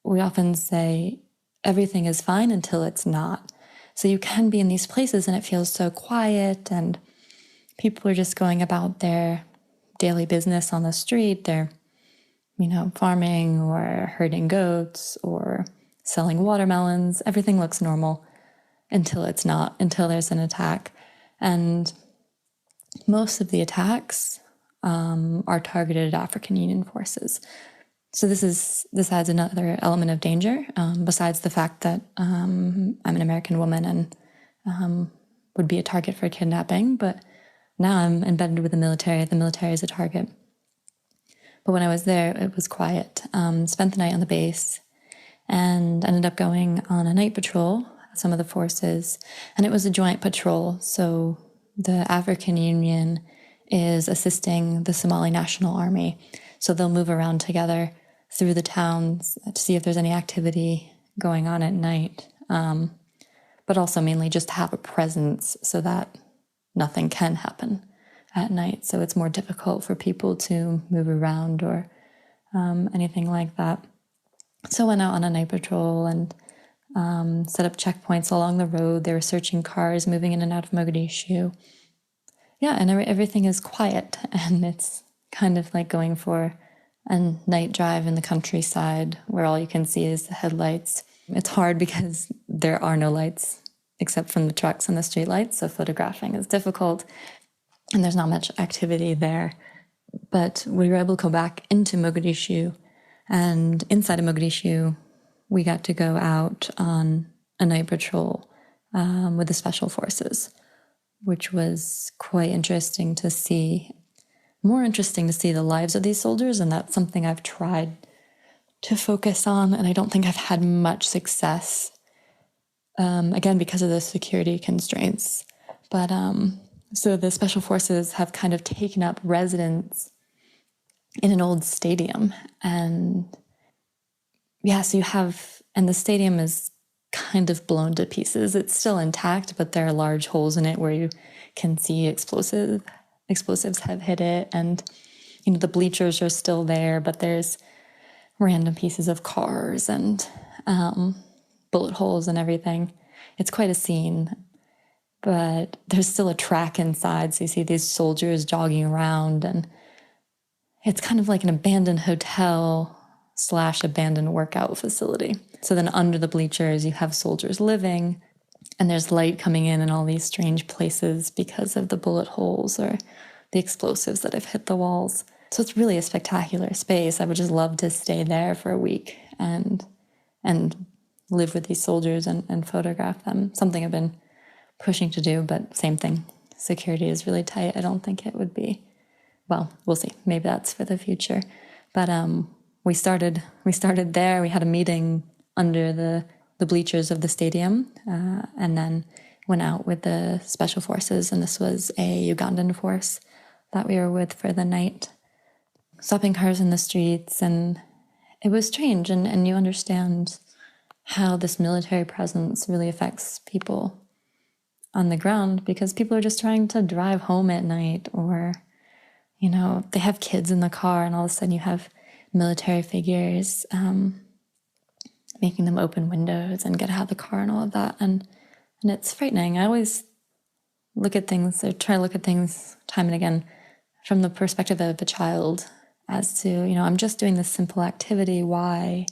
we often say everything is fine until it's not. So you can be in these places and it feels so quiet and people are just going about their daily business on the street. They're, farming or herding goats or selling watermelons. Everything looks normal until it's not, until there's an attack. And most of the attacks are targeted at African Union forces. So this adds another element of danger, besides the fact that I'm an American woman and would be a target for kidnapping. But now I'm embedded with the military. The military is a target. But when I was there, it was quiet. Spent the night on the base and ended up going on a night patrol, some of the forces. And it was a joint patrol. So the African Union is assisting the Somali National Army. So they'll move around together through the towns to see if there's any activity going on at night. But also mainly just to have a presence so that nothing can happen at night. So it's more difficult for people to move around or anything like that. So I went out on a night patrol and set up checkpoints along the road. They were searching cars moving in and out of Mogadishu. Yeah, and everything is quiet, and it's kind of like going for a night drive in the countryside where all you can see is the headlights. It's hard because there are no lights except from the trucks and the street lights, so photographing is difficult, and there's not much activity there. But we were able to go back into Mogadishu, and inside of Mogadishu, we got to go out on a night patrol with the special forces, which was quite interesting to see. More interesting to see the lives of these soldiers, and that's something I've tried to focus on, and I don't think I've had much success, again, because of the security constraints. But so the special forces have kind of taken up residence in an old stadium, and so you have, and the stadium is kind of blown to pieces. It's still intact, but there are large holes in it where you can see explosives have hit it, and the bleachers are still there, but there's random pieces of cars and bullet holes and everything. It's quite a scene, but there's still a track inside, so you see these soldiers jogging around, and it's kind of like an abandoned hotel / abandoned workout facility. So then under the bleachers, you have soldiers living, and there's light coming in all these strange places because of the bullet holes or the explosives that have hit the walls. So it's really a spectacular space. I would just love to stay there for a week and live with these soldiers and photograph them. Something I've been pushing to do, but same thing. Security is really tight. I don't think it would be, well, we'll see. Maybe that's for the future. But we started there. We had a meeting under the bleachers of the stadium, and then went out with the special forces, and this was a Ugandan force that we were with for the night, stopping cars in the streets, and it was strange, and you understand how this military presence really affects people on the ground, because people are just trying to drive home at night, or they have kids in the car, and all of a sudden you have military figures making them open windows and get out of the car and all of that. And it's frightening. I always look at things, or try to look at things time and again from the perspective of a child, as to, I'm just doing this simple activity. Why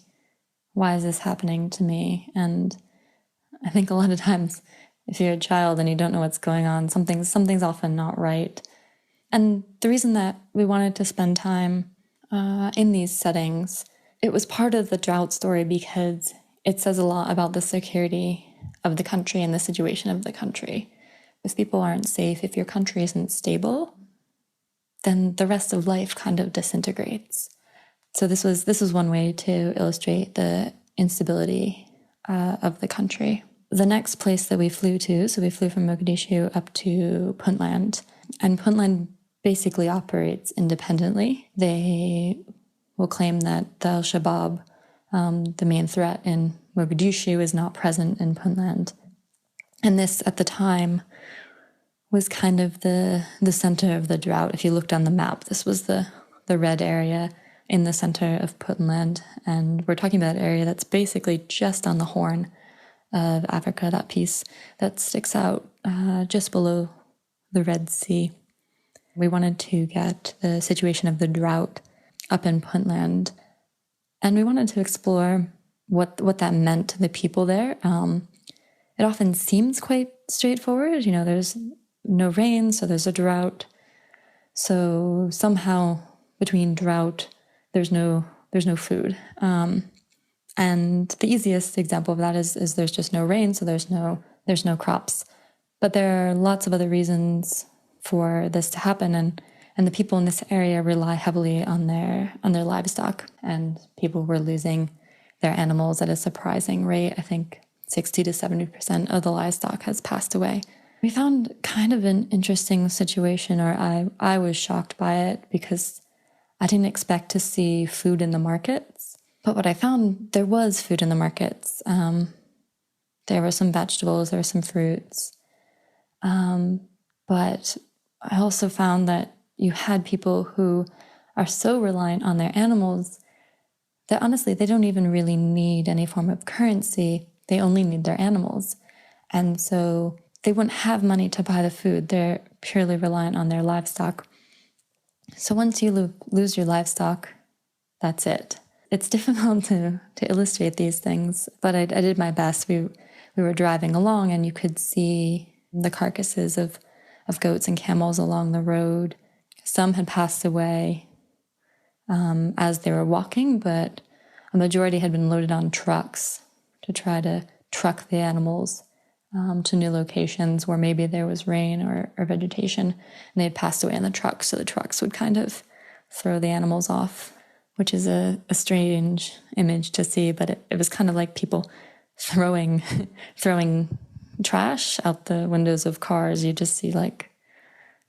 is this happening to me? And I think a lot of times if you're a child and you don't know what's going on, something's often not right. And the reason that we wanted to spend time in these settings, it was part of the drought story because it says a lot about the security of the country and the situation of the country. If people aren't safe, if your country isn't stable, then the rest of life kind of disintegrates. So this was one way to illustrate the instability of the country. The next place that we flew to, so we flew from Mogadishu up to Puntland, and Puntland basically operates independently. They will claim that the Al-Shabaab, the main threat in Mogadishu, is not present in Puntland. And this, at the time, was kind of the center of the drought. If you looked on the map, this was the red area in the center of Puntland. And we're talking about an area that's basically just on the Horn of Africa, that piece that sticks out just below the Red Sea. We wanted to get the situation of the drought up in Puntland, and we wanted to explore what that meant to the people there. It often seems quite straightforward. There's no rain, so there's a drought. So somehow between drought, there's no food. And the easiest example of that is there's just no rain, so there's no crops. But there are lots of other reasons for this to happen, and the people in this area rely heavily on their livestock, and people were losing their animals at a surprising rate. I think 60 to 70% of the livestock has passed away. We found kind of an interesting situation, or I was shocked by it because I didn't expect to see food in the markets. But what I found, there was food in the markets. There were some vegetables, there were some fruits. But I also found that you had people who are so reliant on their animals that honestly, they don't even really need any form of currency. They only need their animals. And so they wouldn't have money to buy the food. They're purely reliant on their livestock. So once you lose your livestock, that's it. It's difficult to illustrate these things, but I did my best. We were driving along, and you could see the carcasses of goats and camels along the road. Some had passed away as they were walking, but a majority had been loaded on trucks to try to truck the animals to new locations where maybe there was rain or vegetation, and they had passed away in the trucks, so the trucks would kind of throw the animals off, which is a strange image to see, but it was kind of like people throwing trash out the windows of cars. You just see like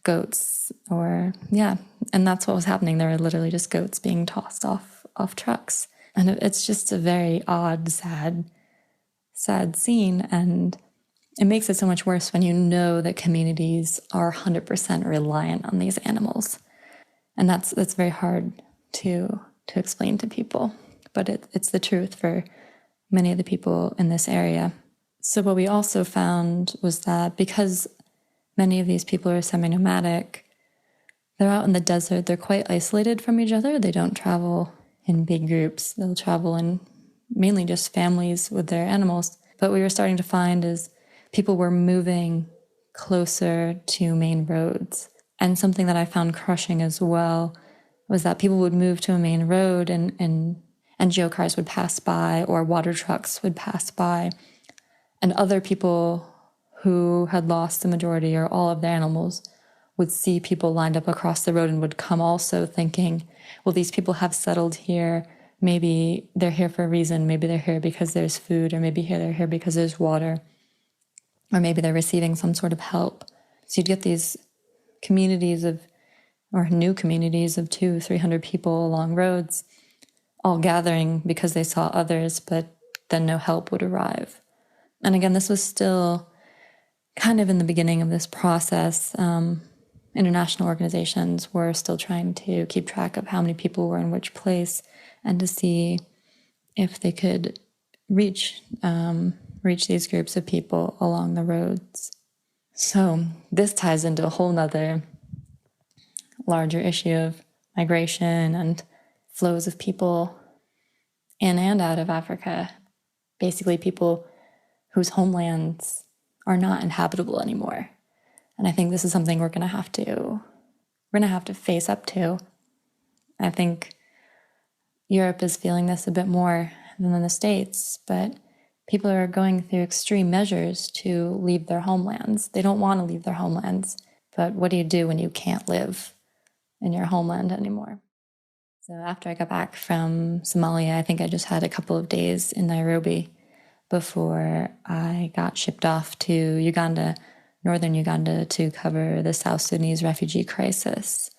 goats and that's what was happening. There were literally just goats being tossed off trucks. And it's just a very odd, sad scene. And it makes it so much worse when you know that communities are 100% reliant on these animals. And that's very hard to explain to people. But it's the truth for many of the people in this area. So what we also found was that because many of these people are semi-nomadic, they're out in the desert, they're quite isolated from each other. They don't travel in big groups. They'll travel in mainly just families with their animals. But what we were starting to find is people were moving closer to main roads. And something that I found crushing as well was that people would move to a main road and GO cars would pass by, or water trucks would pass by. And other people who had lost the majority or all of their animals would see people lined up across the road and would come also thinking, well, these people have settled here. Maybe they're here for a reason. Maybe they're here because there's food, or maybe they're here because there's water, or maybe they're receiving some sort of help. So you'd get these new communities of 200-300 people along roads, all gathering because they saw others, but then no help would arrive. And again, this was still kind of in the beginning of this process. International organizations were still trying to keep track of how many people were in which place and to see if they could reach these groups of people along the roads. So this ties into a whole nother larger issue of migration and flows of people in and out of Africa. Basically, people whose homelands are not inhabitable anymore. And I think this is something we're going to have to face up to. I think Europe is feeling this a bit more than the States, but people are going through extreme measures to leave their homelands. They don't want to leave their homelands, but what do you do when you can't live in your homeland anymore? So after I got back from Somalia, I think I just had a couple of days in Nairobi before I got shipped off to Uganda, northern Uganda, to cover the South Sudanese refugee crisis.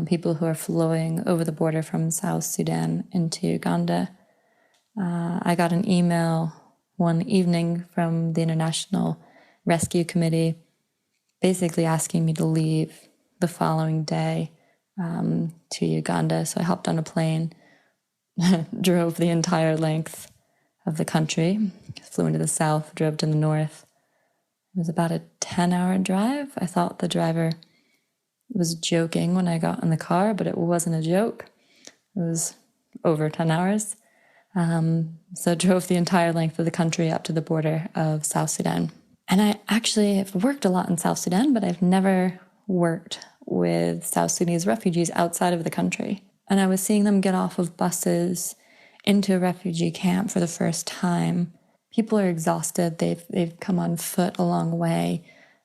People who are flowing over the border from South Sudan into Uganda. I got an email one evening from the International Rescue Committee basically asking me to leave the following day to Uganda. So I hopped on a plane, drove the entire length of the country, flew into the south, drove to the north. It was about a 10-hour drive. I thought the driver was joking when I got in the car, but it wasn't a joke. It was over 10 hours. So I drove the entire length of the country up to the border of South Sudan. And I actually have worked a lot in South Sudan, but I've never worked with South Sudanese refugees outside of the country. And I was seeing them get off of buses into a refugee camp for the first time. People are exhausted. They've come on foot a long way.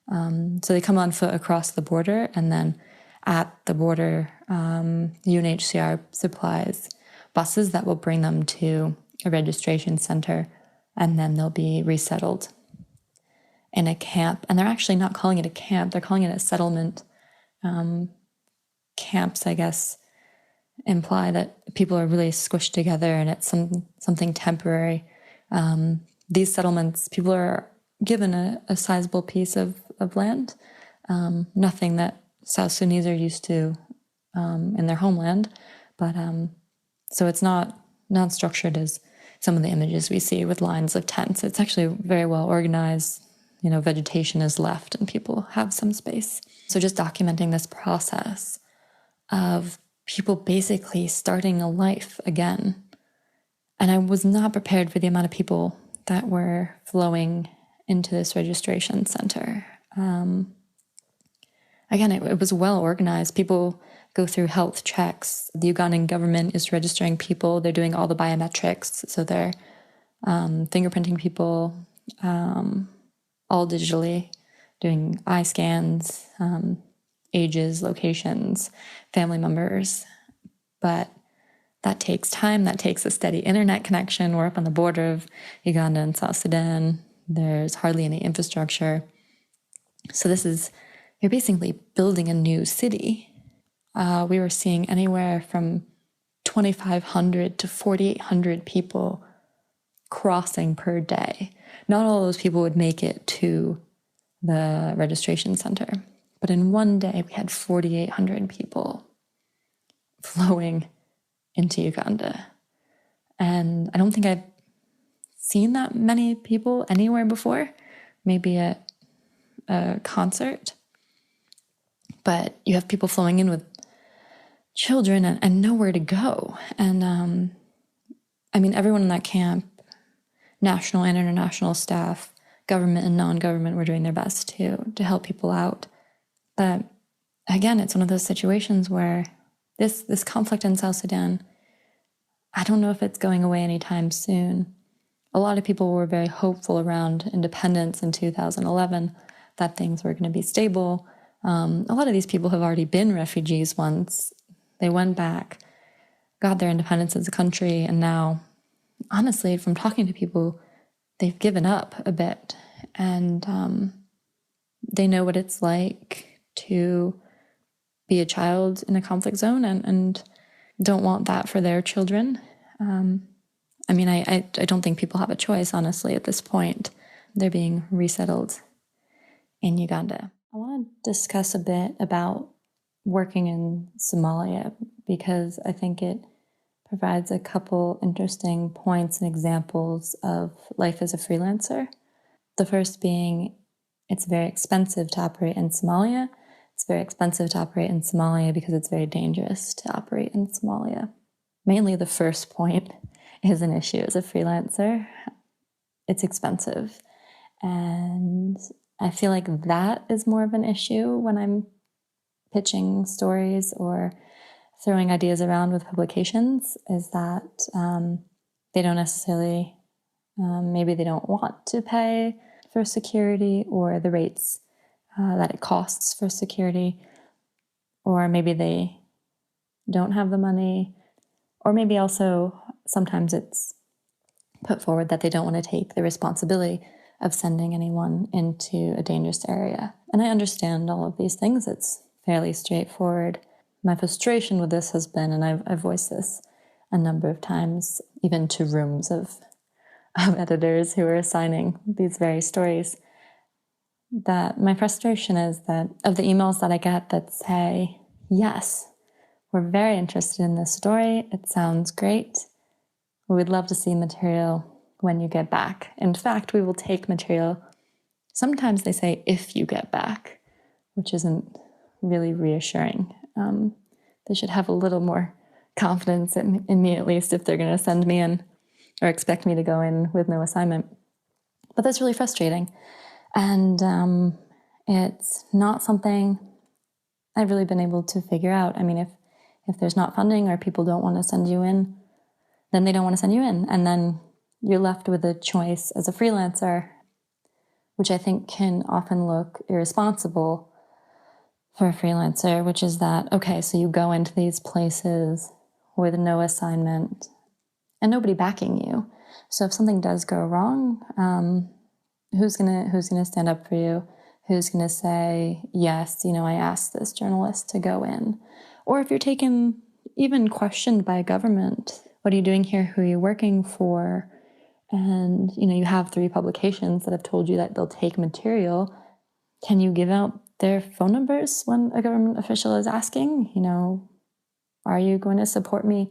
So they come on foot across the border, and then at the border, UNHCR supplies buses that will bring them to a registration center, and then they'll be resettled in a camp. And they're actually not calling it a camp. They're calling it a settlement. Camps, I guess, imply that people are really squished together and it's something temporary. These settlements, people are given a sizable piece of land, nothing that South Sudanese are used to in their homeland. But so it's not structured as some of the images we see with lines of tents. It's actually very well organized. Vegetation is left and people have some space. So just documenting this process of people basically starting a life again. And I was not prepared for the amount of people that were flowing into this registration center. Again, it was well organized. People go through health checks. The Ugandan government is registering people. They're doing all the biometrics. So they're fingerprinting people all digitally, doing eye scans, ages, locations, family members. But that takes time. That takes a steady internet connection. We're up on the border of Uganda and South Sudan. There's hardly any infrastructure. So you're basically building a new city. We were seeing anywhere from 2,500 to 4,800 people crossing per day. Not all those people would make it to the registration center. But in one day, we had 4,800 people flowing into Uganda. And I don't think I've seen that many people anywhere before, maybe at a concert. But you have people flowing in with children and nowhere to go. And everyone in that camp, national and international staff, government and non-government, were doing their best to help people out. But again, it's one of those situations where this conflict in South Sudan, I don't know if it's going away anytime soon. A lot of people were very hopeful around independence in 2011 that things were going to be stable. A lot of these people have already been refugees once. They went back, got their independence as a country, and now, honestly, from talking to people, they've given up a bit. And they know what it's like to be a child in a conflict zone and don't want that for their children. I don't think people have a choice, honestly, at this point. They're being resettled in Uganda. I want to discuss a bit about working in Somalia because I think it provides a couple interesting points and examples of life as a freelancer. The first being it's very expensive to operate in Somalia. It's very expensive to operate in Somalia because it's very dangerous to operate in Somalia. Mainly the first point is an issue as a freelancer. It's expensive. And I feel like that is more of an issue when I'm pitching stories or throwing ideas around with publications, is that they don't necessarily, maybe they don't want to pay for security or the rates that it costs for security, or maybe they don't have the money, or maybe also sometimes it's put forward that they don't want to take the responsibility of sending anyone into a dangerous area. And I understand all of these things. It's fairly straightforward. My frustration with this has been, and I've voiced this a number of times, even to rooms of editors who are assigning these very stories, that my frustration is that of the emails that I get that say, yes, we're very interested in this story. It sounds great. We would love to see material when you get back. In fact, we will take material. Sometimes they say, if you get back, which isn't really reassuring. They should have a little more confidence in me, at least, if they're going to send me in or expect me to go in with no assignment. But that's really frustrating. And it's not something I've really been able to figure out. I mean, if there's not funding or people don't want to send you in, then they don't want to send you in. And then you're left with a choice as a freelancer, which I think can often look irresponsible for a freelancer, which is that, okay, so you go into these places with no assignment and nobody backing you. So if something does go wrong, who's gonna stand up for you? Who's gonna say, yes, I asked this journalist to go in? Or if you're taken, even questioned by a government, what are you doing here? Who are you working for? And, you have 3 publications that have told you that they'll take material. Can you give out their phone numbers when a government official is asking? Are you going to support me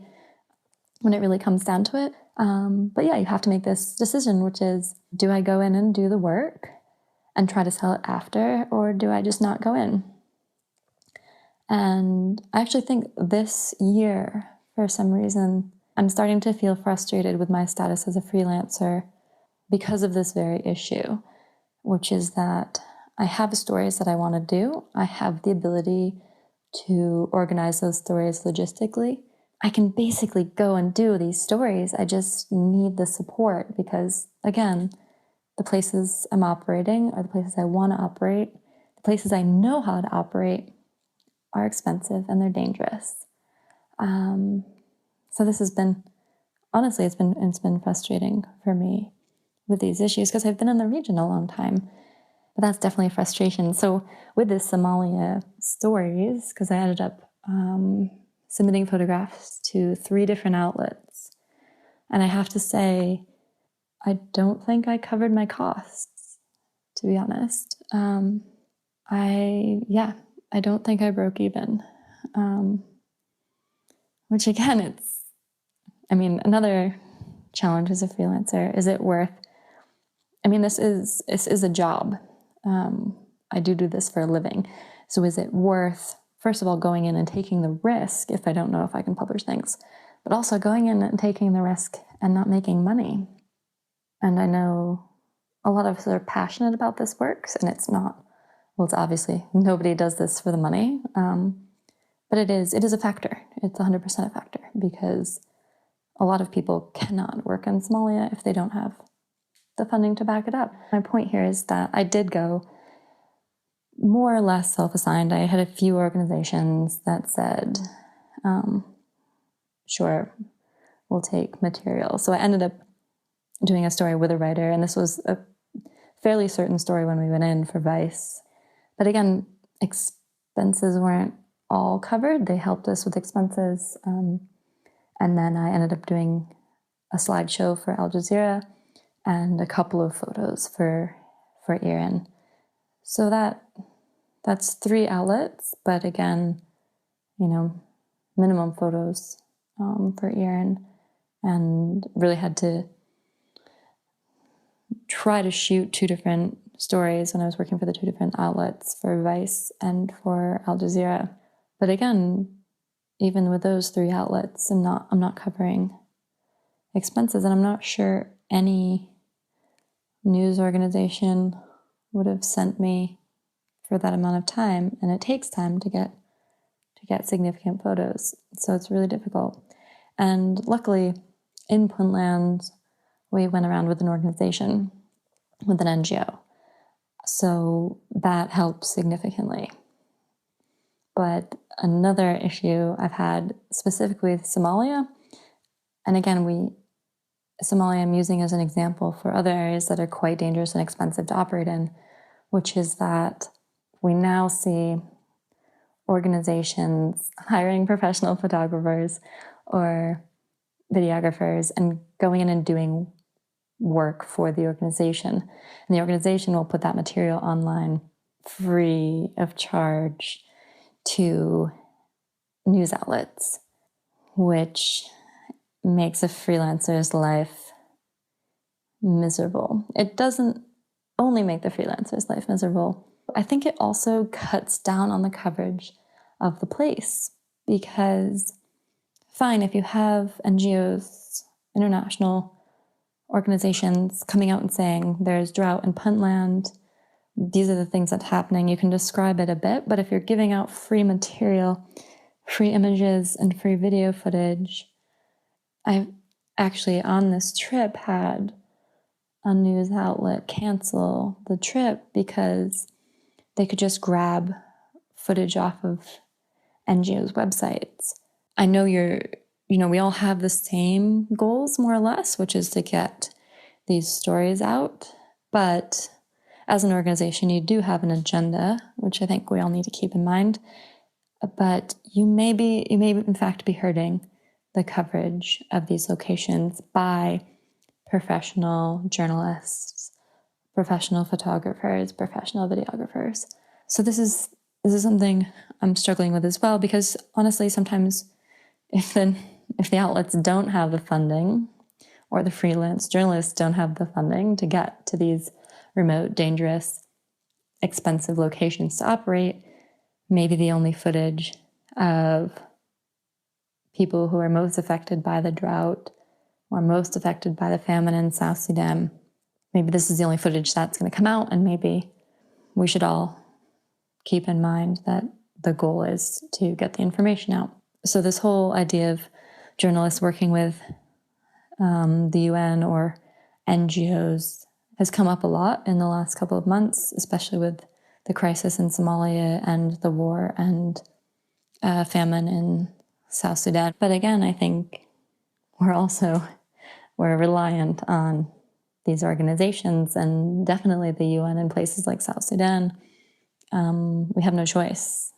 when it really comes down to it? But yeah, you have to make this decision, which is, do I go in and do the work and try to sell it after, or do I just not go in? And I actually think this year, for some reason, I'm starting to feel frustrated with my status as a freelancer because of this very issue, which is that I have stories that I want to do. I have the ability to organize those stories logistically. I can basically go and do these stories. I just need the support because, again, the places I'm operating are the places I want to operate. The places I know how to operate are expensive and they're dangerous. So this has been, honestly, it's been frustrating for me with these issues because I've been in the region a long time. But that's definitely a frustration. So with the Somalia stories, because I ended up submitting photographs to 3 different outlets, and I have to say, I don't think I covered my costs, to be honest. I don't think I broke even. Which again, another challenge as a freelancer. Is it worth? This is a job. I do this for a living. So is it worth, first of all, going in and taking the risk if I don't know if I can publish things, but also going in and taking the risk and not making money? And I know a lot of us are passionate about this work, and it's not, well, it's obviously, nobody does this for the money. But it is a factor. It's 100% a factor because a lot of people cannot work in Somalia if they don't have the funding to back it up. My point here is that I did go more or less self-assigned. I had a few organizations that said, sure, we'll take material. So I ended up doing a story with a writer, and this was a fairly certain story when we went in for Vice. But again, expenses weren't all covered. They helped us with expenses. And then I ended up doing a slideshow for Al Jazeera and a couple of photos for Iran. So that's 3 outlets, but again, minimum photos for Iran, and really had to try to shoot 2 different stories when I was working for the 2 different outlets, for Vice and for Al Jazeera. But again, even with those 3 outlets, I'm not covering expenses, and I'm not sure any news organization would have sent me for that amount of time, and it takes time to get significant photos, so it's really difficult. And luckily, in Puntland, we went around with an organization, with an NGO, so that helped significantly. But another issue I've had specifically with Somalia, and again, Somalia I'm using as an example for other areas that are quite dangerous and expensive to operate in, which is that we now see organizations hiring professional photographers or videographers and going in and doing work for the organization. And the organization will put that material online free of charge to news outlets, which makes a freelancer's life miserable. It doesn't only make the freelancer's life miserable. I think it also cuts down on the coverage of the place, because fine, if you have NGOs, international organizations coming out and saying there's drought in Puntland, these are the things that's happening, you can describe it a bit, but if you're giving out free material, free images, and free video footage, I've actually on this trip had a news outlet cancel the trip because they could just grab footage off of NGOs' websites. I know we all have the same goals, more or less, which is to get these stories out, but as an organization, you do have an agenda, which I think we all need to keep in mind. But you may in fact be hurting the coverage of these locations by professional journalists, professional photographers, professional videographers. So this is something I'm struggling with as well, because honestly, sometimes if the outlets don't have the funding, or the freelance journalists don't have the funding to get to these remote, dangerous, expensive locations to operate, maybe the only footage of people who are most affected by the drought or most affected by the famine in South Sudan, maybe this is the only footage that's going to come out, and maybe we should all keep in mind that the goal is to get the information out. So this whole idea of journalists working with the UN or NGOs has come up a lot in the last couple of months, especially with the crisis in Somalia and the war and famine in South Sudan. But again, I think we're reliant on these organizations, and definitely the UN in places like South Sudan. We have no choice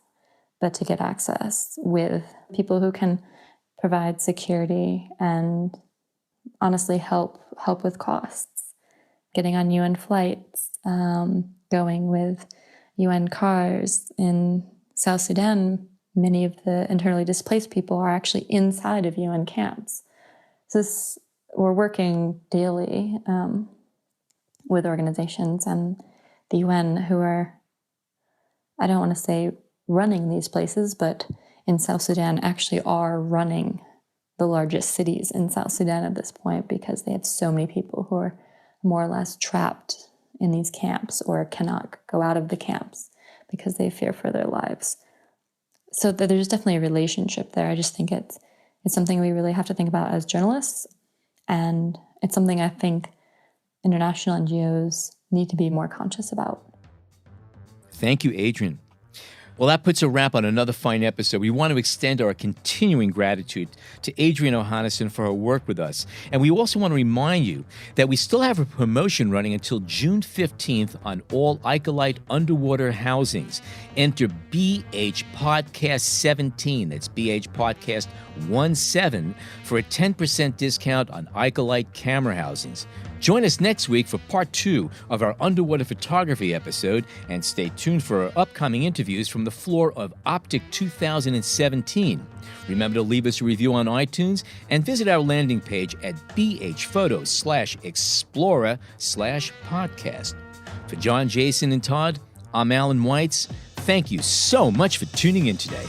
but to get access with people who can provide security and honestly help with costs, getting on UN flights, going with UN cars. In South Sudan, many of the internally displaced people are actually inside of UN camps. So we're working daily with organizations and the UN who are, I don't want to say running these places, but in South Sudan actually are running the largest cities in South Sudan at this point, because they have so many people who are more or less trapped in these camps or cannot go out of the camps because they fear for their lives. So there's definitely a relationship there. I just think it's something we really have to think about as journalists, and it's something I think international NGOs need to be more conscious about. Thank you, Adriane. Well, that puts a wrap on another fine episode. We want to extend our continuing gratitude to Adriane Ohanesian for her work with us. And we also want to remind you that we still have a promotion running until June 15th on all Icolite underwater housings. Enter BH Podcast 17, that's BH Podcast 17, for a 10% discount on Icolite camera housings. Join us next week for part 2 of our underwater photography episode, and stay tuned for our upcoming interviews from the floor of Optic 2017. Remember to leave us a review on iTunes and visit our landing page at bhphotos/explorer/podcast. For John, Jason, and Todd, I'm Alan Weitz. Thank you so much for tuning in today.